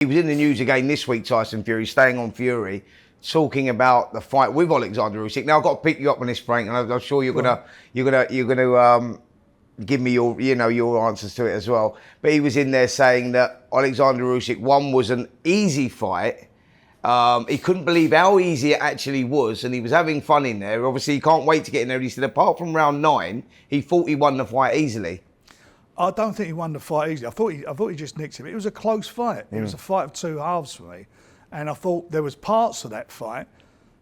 He was in the news again this week, Tyson Fury, staying on Fury, talking about the fight with Alexander Usyk. Now I've got to pick you up on this, Frank, and I'm sure you're gonna give me your answers to it as well. But he was in there saying that Alexander Usyk, one, was an easy fight. He couldn't believe how easy it actually was, and he was having fun in there. Obviously, he can't wait to get in there. He said, apart from round 9, he thought he won the fight easily. I don't think he won the fight easily. I thought he just nicked him. It was a close fight. It was a fight of two halves for me, and I thought there was parts of that fight.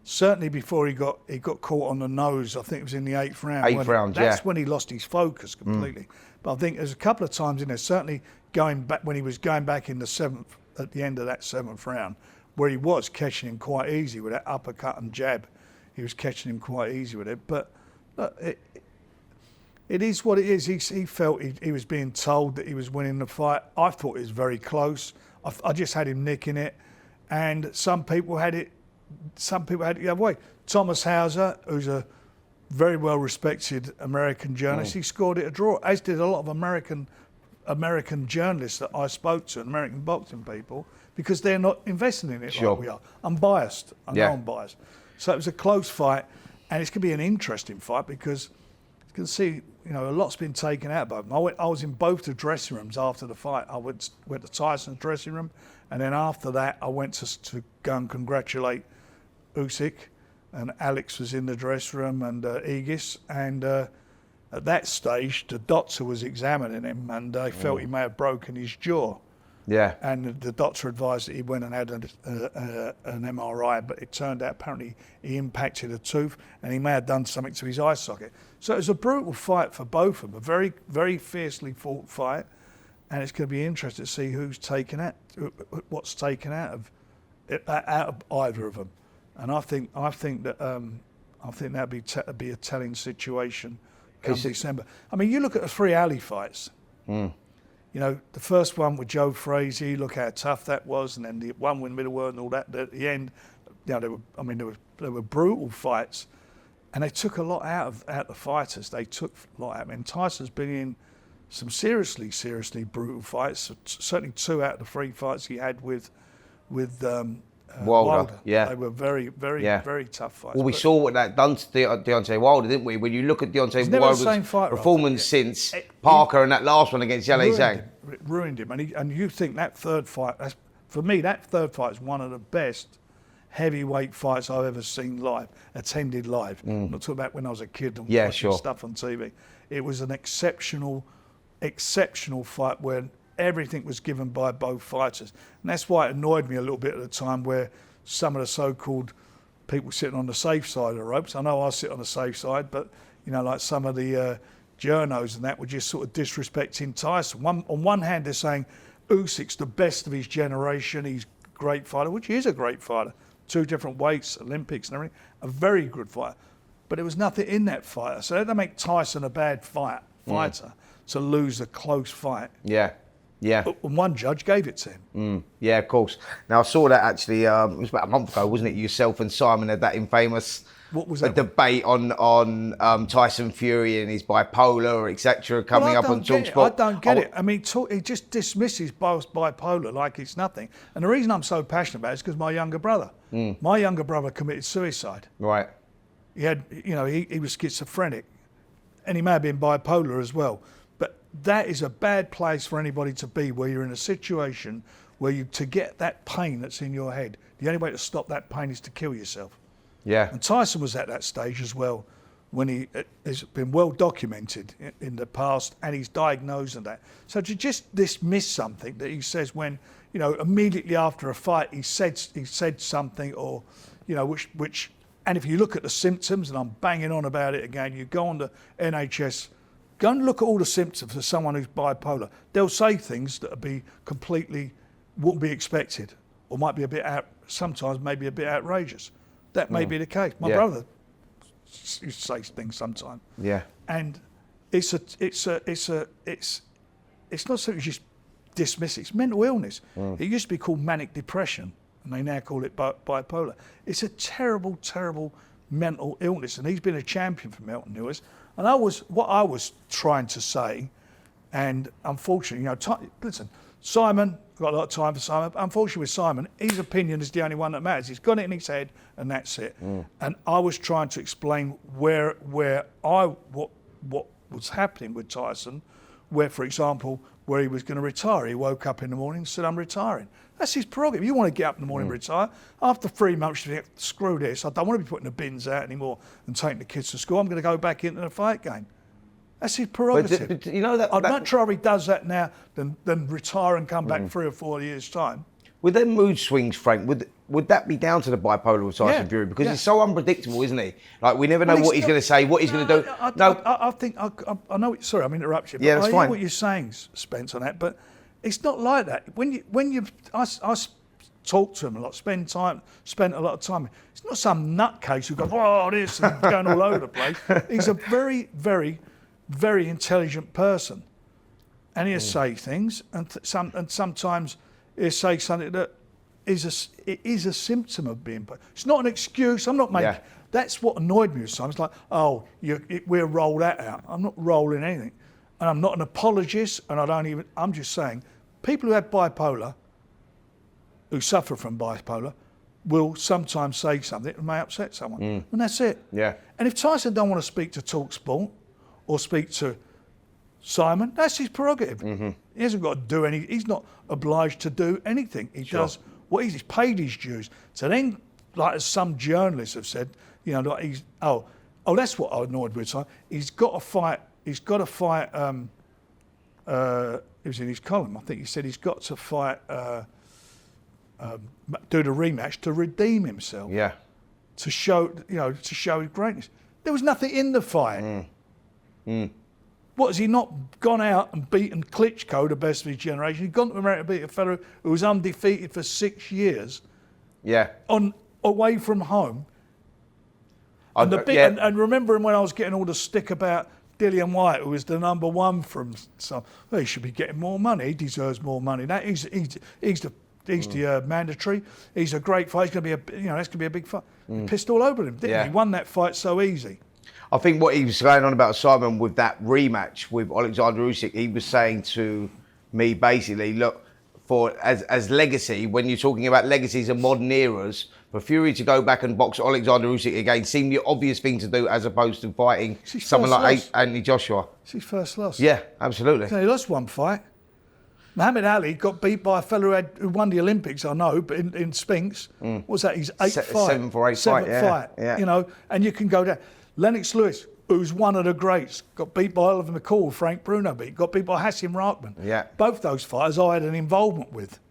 Certainly before he got caught on the nose. I think it was in the 8th round. That's when he lost his focus completely. But I think there's a couple of times in there, certainly going back when he was going back in the 7th, at the end of that 7th round, where he was catching him quite easy with that uppercut and jab. He was catching him quite easy with it. But look, it is what it is. He felt he was being told that he was winning the fight. I thought it was very close. I just had him nicking it, and some people had it the other way. Thomas Hauser, who's a very well-respected American journalist, he scored it a draw, as did a lot of American journalists that I spoke to, American boxing people, because they're not investing in it like we are. I'm biased. I know I'm biased. So it was a close fight, and it's going to be an interesting fight because you can see, a lot's been taken out of them. I was in both the dressing rooms after the fight. I went to Tyson's dressing room, and then after that, I went to go and congratulate Usyk, and Alex was in the dressing room, and Aegis, and at that stage, the doctor was examining him, and they felt he may have broken his jaw. Yeah. And the doctor advised that he went and had an MRI, but it turned out apparently he impacted a tooth and he may have done something to his eye socket. So it was a brutal fight for both of them, a very, very fiercely fought fight, and it's going to be interesting to see what's taken out of either of them. And I think that'd be a telling situation come December. I mean, you look at the 3 alley fights. The first one with Joe Frazier, look how tough that was, and then the one with middleweight and all that. At the end, they were brutal fights, and they took a lot out the fighters. They took a lot out. I mean, Tyson's been in some seriously brutal fights. Certainly 2 out of the 3 fights he had with Wilder. Yeah, they were very tough fights. Well, we saw what that done to Deontay Wilder, didn't we? When you look at Deontay Wilder's performance since Parker and that last one against Yarde Zhang, it ruined him. And you think that third fight? For me, that third fight is one of the best heavyweight fights I've ever seen attended live. I'm not talking about when I was a kid and watching stuff on TV. It was an exceptional fight where everything was given by both fighters. And that's why it annoyed me a little bit at the time, where some of the so-called people sitting on the safe side of the ropes, I know I sit on the safe side, but like some of the journos and that were just sort of disrespecting Tyson. On one hand, they're saying Usyk's the best of his generation, he's a great fighter, which he is a great fighter. 2 different weights, Olympics and everything, a very good fighter. But there was nothing in that fighter. So that make Tyson a bad fighter to lose a close fight. Yeah. But one judge gave it to him. Yeah, of course. Now, I saw that actually, it was about a month ago, wasn't it? Yourself and Simon had that infamous debate on Tyson Fury and his bipolar, etc., coming up on talkSPORT. I don't get it. I mean, he just dismisses bipolar like it's nothing. And the reason I'm so passionate about it is because my younger brother committed suicide. Right. He had, he was schizophrenic, and he may have been bipolar as well. That is a bad place for anybody to be, where you're in a situation where to get that pain that's in your head, the only way to stop that pain is to kill yourself. Yeah. And Tyson was at that stage as well, when he has been well documented in the past, and he's diagnosed and that. So to just dismiss something that he says when, immediately after a fight he said something, or, which, and if you look at the symptoms, and I'm banging on about it again, you go on to NHS. Go and look at all the symptoms of someone who's bipolar. They'll say things that wouldn't be expected, or might be sometimes maybe a bit outrageous. That may be the case. My brother says things sometimes. Yeah. And it's not something you just dismiss. It's mental illness. It used to be called manic depression, and they now call it bipolar. It's a terrible, terrible mental illness, and he's been a champion for mental illness. And what I was trying to say, and unfortunately, listen, Simon, I've got a lot of time for Simon. Unfortunately with Simon, his opinion is the only one that matters. He's got it in his head and that's it. And I was trying to explain what was happening with Tyson, where, for example, where he was going to retire. He woke up in the morning and said, I'm retiring. That's his prerogative. You want to get up in the morning and retire. After 3 months, you think, screw this. I don't want to be putting the bins out anymore and taking the kids to school. I'm going to go back into the fight game. That's his prerogative. But you know that, I'd much rather he does that now than retire and come back 3 or 4 years' time. with their mood swings, Frank, would that be down to the bipolar with Tyson Fury? Because he's so unpredictable, isn't he? Like, we never know what he's going to say, what he's going to do. I think, I know, sorry, I'm interrupting you. Yeah, that's I fine. hear what you're saying, Spence, on that, but it's not like that. I talk to him a lot, spent a lot of time. It's not some nutcase who goes, oh, this, and going all over the place. He's a very, very, very intelligent person. And he'll say things, and sometimes he'll say something that is a symptom of being. It's not an excuse. I'm not making. Yeah. That's what annoyed me with some. It's like, oh, we'll roll that out. I'm not rolling anything, and I'm not an apologist. And I don't even. I'm just saying, people who have bipolar, who suffer from bipolar, will sometimes say something that may upset someone, and that's it. Yeah. And if Tyson don't want to speak to talkSPORT or speak to Simon, that's his prerogative. He hasn't got to do any. He's not obliged to do anything. He does what he's paid his dues. So then, like as some journalists have said, you know, like he's that's what I annoyed with Simon. He's got to fight. He's got to fight. It was in his column. I think he said he's got to fight. Do the rematch to redeem himself. Yeah. To show his greatness. There was nothing in the fight. What, has he not gone out and beaten Klitschko, the best of his generation? He'd gone to America to beat a fellow who was undefeated for 6 years. Yeah. Away from home. And remember him when I was getting all the stick about Dillian Whyte, who was the #1 from some. Well, he should be getting more money. He deserves more money. He's the mandatory. He's a great fight. He's going to be that's going to be a big fight. He pissed all over him, didn't he? He won that fight so easy. I think what he was going on about Simon with that rematch with Alexander Usyk, he was saying to me basically, look, for as legacy, when you're talking about legacies and modern eras, for Fury to go back and box Alexander Usyk again seemed the obvious thing to do as opposed to fighting someone like Anthony Joshua. It's his first loss. Yeah, absolutely. So he lost one fight. Muhammad Ali got beat by a fellow who won the Olympics, I know, but in Spinks, what was that? His 8th fight. 7th or 8th fight, yeah. You know, and you can go down. Lennox Lewis, who's one of the greats, got beat by Oliver McCall, Frank Bruno got beat by Hasim Rahman. Yeah. Both those fighters I had an involvement with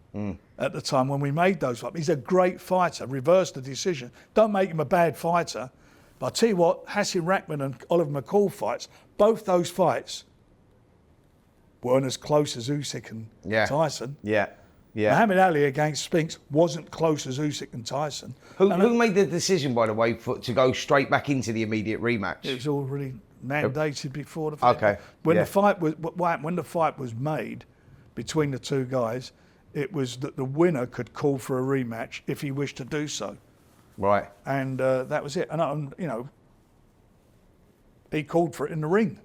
at the time when we made those fights. He's a great fighter, reversed the decision. Don't make him a bad fighter. But I'll tell you what, Hasim Rahman and Oliver McCall fights, both those fights weren't as close as Usyk and Tyson. Yeah. Muhammad Ali against Spinks wasn't close as Usyk and Tyson. Who made the decision, by the way, to go straight back into the immediate rematch? It was already mandated before the fight. Okay. When the fight was made between the two guys, it was that the winner could call for a rematch if he wished to do so. Right. And that was it. And he called for it in the ring.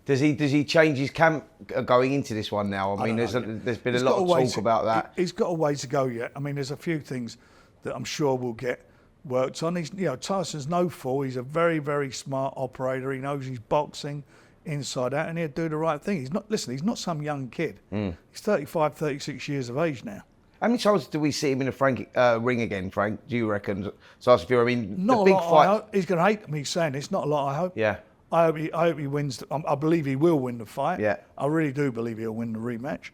Does he change his camp going into this one now? I mean, there's been a lot of talk about that. He's got a way to go yet. I mean, there's a few things that I'm sure will get worked on. Tyson's no fool. He's a very, very smart operator. He knows his boxing inside out, and he'll do the right thing. He's not some young kid. He's 35, 36 years of age now. How many times do we see him in a ring again, Frank? Do you reckon? Tyson Fury, I mean, not the big a lot, fight. I hope. He's going to hate me saying this. Not a lot, I hope. Yeah. I hope he wins. I believe he will win the fight. Yeah. I really do believe he'll win the rematch.